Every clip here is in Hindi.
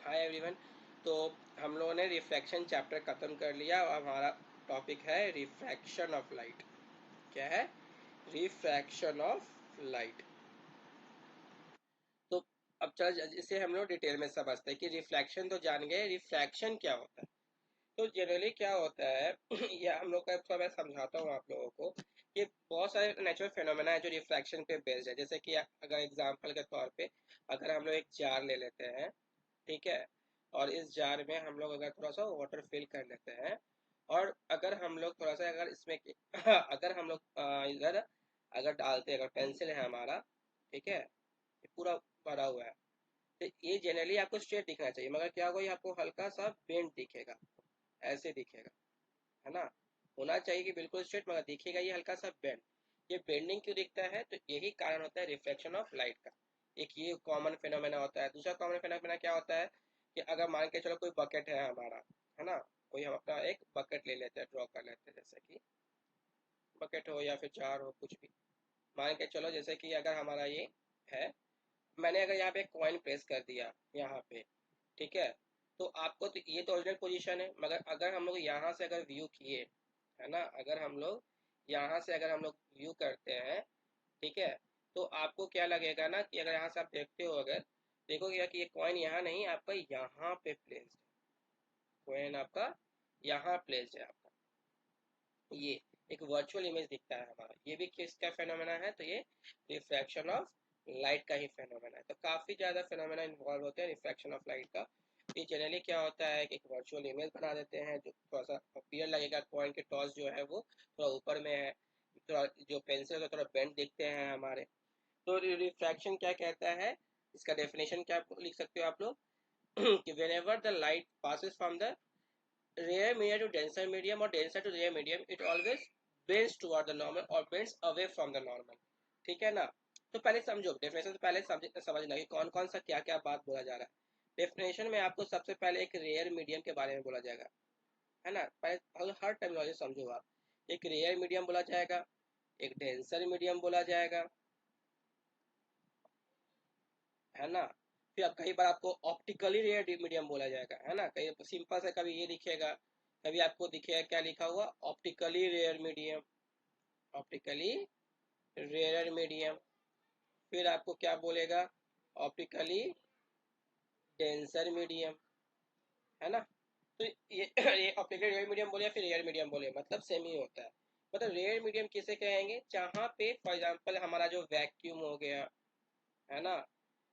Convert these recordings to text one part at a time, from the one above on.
Hi everyone. तो हम लोगों ने रिफ्रैक्शन चैप्टर ख़त्म कर लिया और अब हमारा टॉपिक है रिफ्रैक्शन ऑफ लाइट। क्या है? Refraction of light. तो अब चल इसे हम लोग डिटेल में समझते हैं कि रिफ्लेक्शन तो जान गए, रिफ्रैक्शन क्या होता है। तो जनरली क्या होता है या हम लोग का थोड़ा मैं समझाता हूँ आप लोगों को कि बहुत सारे नेचुरल फिनोमेना है जो रिफ्रैक्शन पे बेस्ड है। जैसे कि अगर एग्जांपल के तौर पे अगर हम लोग एक जार ले लेते हैं, ठीक है, और इस जार में हम लोग अगर थोड़ा सा वाटर फिल कर लेते हैं और अगर हम लोग थोड़ा सा अगर इसमें अगर हम लोग इधर अगर डालते हैं, अगर पेंसिल है हमारा, ठीक है, ये पूरा भरा हुआ है, तो ये जनरली आपको स्ट्रेट दिखना चाहिए, मगर क्या होगा, ये आपको हल्का सा बेंड दिखेगा, ऐसे दिखेगा, है ना। होना चाहिए कि बिल्कुल स्ट्रेट, मगर दिखेगा ये हल्का सा बेंड। ये बेंडिंग क्यों दिखता है? तो यही कारण होता है रिफ्लेक्शन ऑफ लाइट का। एक ये कॉमन फिनोमेना होता है। दूसरा कॉमन फिनोमेना क्या होता है कि अगर मान के चलो कोई बकेट है हमारा, है ना, कोई हम अपना एक बकेट ले लेते हैं, ड्रॉ कर लेते हैं, जैसे कि बकेट हो या फिर जार हो, कुछ भी मान के चलो। जैसे कि अगर हमारा ये है, मैंने अगर यहाँ पे कॉइन प्रेस कर दिया यहाँ पे, ठीक है, तो आपको तो ये तो ओरिजिनल पोजीशन है, मगर अगर हम लोग यहाँ से अगर व्यू किए, है ना, अगर हम लोग यहाँ से अगर हम लोग व्यू करते हैं, ठीक है, तो आपको क्या लगेगा ना कि अगर यहाँ से आप देखते हो, अगर देखोगे कि ये कॉइन यहाँ नहीं, आपका यहाँ पे प्लेस्ड है, कॉइन आपका यहाँ प्लेस्ड है आपका। ये एक वर्चुअल इमेज दिखता है हमारा। ये भी किसका फेनोमेना है? तो ये रिफ्रैक्शन ऑफ लाइट का ही फेनोमेना है। तो काफी ज्यादा फेनोमेना इन्वॉल्व होते हैं रिफ्रैक्शन ऑफ लाइट का। ये जनरली क्या होता है कि एक वर्चुअल इमेज बना देते हैं, जो थोड़ा सा अपीयर लगेगा, कॉइन के टॉस जो है वो थोड़ा ऊपर में है, थोड़ा जो पेंसिल का थोड़ा बेंड दिखते हैं हमारे। तो रिफ्रैक्शन क्या कहता है, इसका डेफिनेशन क्या लिख सकते हो आप लोग कि whenever the light passes from the rare medium to denser medium or denser to rare medium, it always bends toward the normal or bends away from the normal। ठीक है ना। तो पहले समझो डेफिनेशन से पहले समझना कि कौन कौन सा क्या क्या बात बोला जा रहा है। डेफिनेशन में आपको सबसे पहले एक रेयर मीडियम के बारे में बोला जाएगा, है ना। पहले हर टर्मिनोलॉजी समझो आप। एक रेयर मीडियम बोला जाएगा, एक डेंसर मीडियम बोला जाएगा, है ना। फिर अब कई बार आपको ऑप्टिकली रेयर मीडियम बोला जाएगा, है ना। कई सिंपल से कभी ये दिखेगा, कभी आपको दिखेगा क्या लिखा हुआ, optically rare medium, optically rare medium. फिर आपको क्या बोलेगा, ऑप्टिकली डेंसर मीडियम, है ना। तो ये ये ऑप्टिकली रेयर मीडियम बोले या फिर रेयर मीडियम बोले, मतलब सेम ही होता है। मतलब रेयर मीडियम किसे कहेंगे? जहाँ पे फॉर एग्जांपल हमारा जो वैक्यूम हो गया, है ना,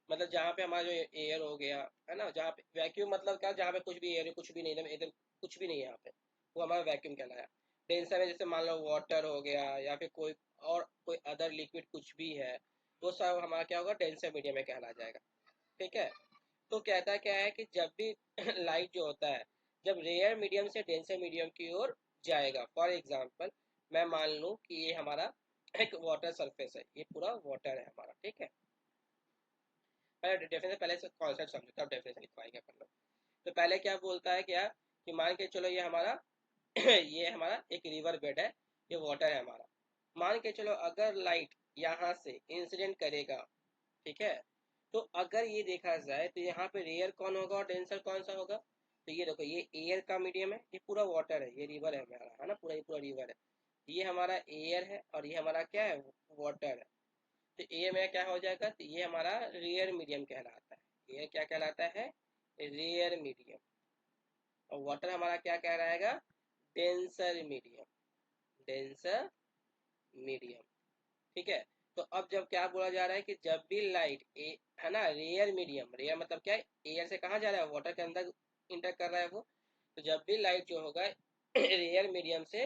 मतलब जहाँ पे हमारा जो एयर हो गया, है ना, जहाँ पे वैक्यूम मतलब क्या, जहाँ पे कुछ भी एयर कुछ भी नहीं, एकदम एकदम कुछ भी नहीं है यहाँ पे, वो हमारा वैक्यूम कहलाया। डेंसर में जैसे मान लो वाटर हो गया या फिर कोई और कोई अदर लिक्विड कुछ भी है, वो सब हमारा क्या होगा, डेंसर मीडियम में कहला जाएगा। ठीक है। तो कहता क्या है कि जब भी लाइट जो होता है, जब रेयर मीडियम से डेंसर मीडियम की ओर जाएगा, फॉर एग्जाम्पल मैं मान लूँ कि ये हमारा एक वाटर सरफेस है, ये पूरा वाटर है हमारा, ठीक है। पहले डेफिनेशन, पहले से कॉन्सेप्ट समझो तब डेफिनेशन लिखवाएंगे अपन लोग। तो पहले क्या बोलता है, क्या कि मान के चलो ये हमारा ये हमारा एक रिवर बेड है, ये वाटर है हमारा। मान के चलो अगर लाइट यहाँ से इंसिडेंट करेगा, ठीक है, तो अगर ये देखा जाए तो यहाँ पे रेयर कौन होगा और डेंसर कौन सा होगा? तो ये देखो, ये एयर का मीडियम है, ये पूरा वाटर है, ये रिवर है हमारा, है ना, पूरा ये पूरा रिवर है। ये हमारा एयर है और ये हमारा क्या है, वाटर है। तो ए में क्या हो जाएगा, तो ये हमारा रेयर मीडियम कहलाता है। ये क्या कहलाता है, रेयर मीडियम। और वाटर हमारा क्या कह रहेगा, डेंसर मीडियम, डेंसर मीडियम। ठीक है। तो अब जब क्या बोला जा रहा है कि जब भी लाइट है ना, रेयर मीडियम, रेयर मतलब क्या है, एयर से कहाँ जा रहा है, वाटर के अंदर इंटर कर रहा है वो। तो जब भी लाइट जो होगा रेयर मीडियम से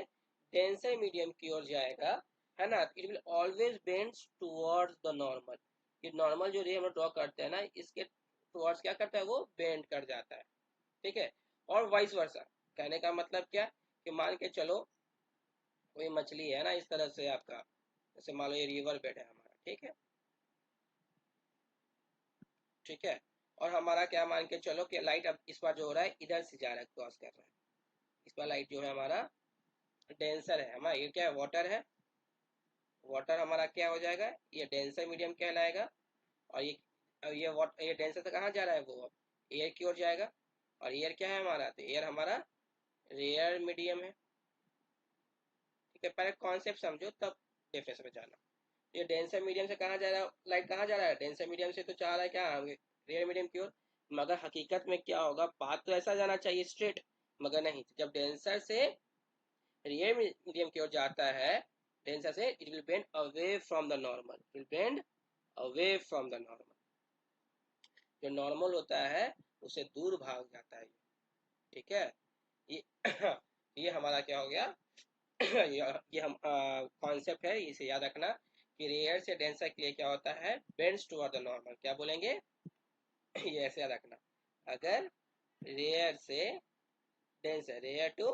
डेंसर मीडियम की ओर जाएगा, है ना, it will always bends towards the normal. ये नॉर्मल जो रे हम ड्रॉ करते हैं ना, इसके टुवर्ड्स क्या करता है, वो बेंड कर जाता है। ठीक है। और वाइस वर्सा, कहने का मतलब क्या कि मान के चलो कोई मछली है ना, इस तरह से आपका, जैसे मान लो ये रिवर बेड है हमारा, ठीक है, ठीक है। और हमारा क्या मान के चलो कि लाइट अब इस बार जो हो रहा है इधर से जा रहा है, क्रॉस कर रहा है। इस बार लाइट जो है हमारा डेंसर है हमारा, ये क्या है, वाटर है। वाटर हमारा क्या हो जाएगा, ये डेंसर मीडियम कहलाएगा। और ये वाटर, ये डेंसर से कहाँ जा रहा है वो, अब एयर की ओर जाएगा, और एयर क्या है हमारा, तो एयर हमारा रेयर मीडियम है। ठीक है, पहले कॉन्सेप्ट समझो तब डेफिनेशन में जाना। ये डेंसर मीडियम से कहाँ जा रहा है, लाइट कहाँ जा रहा है, डेंसर मीडियम से तो चाह रहा है क्या, रेयर मीडियम की ओर। मगर हकीकत में क्या होगा, पाथ तो ऐसा जाना चाहिए स्ट्रेट, मगर नहीं, जब डेंसर से रेयर मीडियम की ओर जाता है, डेंसर से it will bend away from the normal, will bend away from the normal. जो नॉर्मल होता है उससे दूर भाग जाता है। ठीक है, ये ये हमारा क्या हो गया, ये हम कॉन्सेप्ट है, इसे याद रखना कि रेयर से डेंसर के लिए क्या होता है, बेंड्स टुवर्ड द नॉर्मल। क्या बोलेंगे ये ऐसे याद रखना, अगर रेयर से डेंसर, रेयर टू,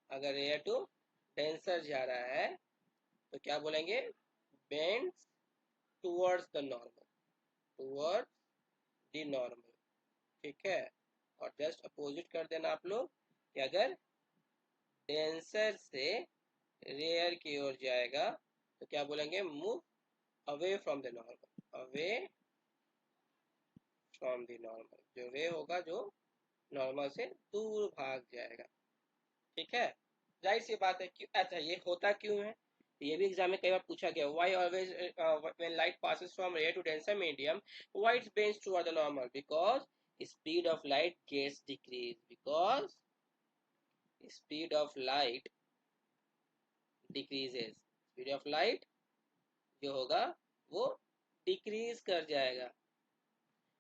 अगर रेयर टू डेंसर जा रहा है तो क्या बोलेंगे, bends towards the normal, towards the normal. ठीक है, और जस्ट अपोजिट कर देना आप लोग कि अगर डेंसर से रेयर की ओर जाएगा तो क्या बोलेंगे, move away from the normal, away from the normal. जो रे होगा जो नॉर्मल से दूर भाग जाएगा। ठीक है, जाहिर सी बात है, क्यों अच्छा ये होता क्यों है, ये भी एग्जाम में कई बार पूछा गया, why always when light passes from rare to denser medium why its bends toward the normal, because speed of light gets decrease, because speed of light decreases, speed of light जो होगा वो डिक्रीज कर जाएगा।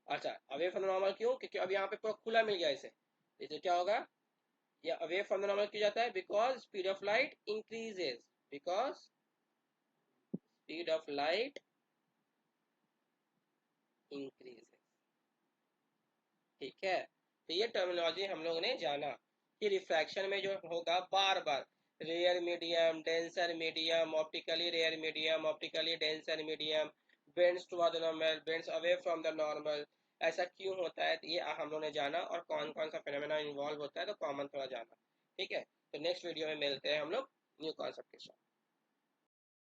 अच्छा, अवे फ्रॉम द नॉर्मल क्यों, क्योंकि अब यहाँ पे पूरा खुला मिल गया इसे, तो क्या होगा, ये अवे फ्रॉम द नॉर्मल क्यों जाता है, because speed of light increases, because speed of light increases. ठीक है, तो ये टर्मिनोलॉजी हम लोगों ने जाना कि रिफ्रैक्शन में जो होगा बार बार rare medium, denser medium, optically rare medium, optically denser medium, bends toward the normal, bends away from the normal, ऐसा क्यों होता है, तो ये हम लोगों ने जाना, और कौन कौन सा फेनोमेना इन्वॉल्व होता है तो कॉमन थोड़ा जाना। ठीक है, तो नेक्स्ट वीडियो में मिलते हैं हम लोग न्यू कॉन्सेप्ट के साथ।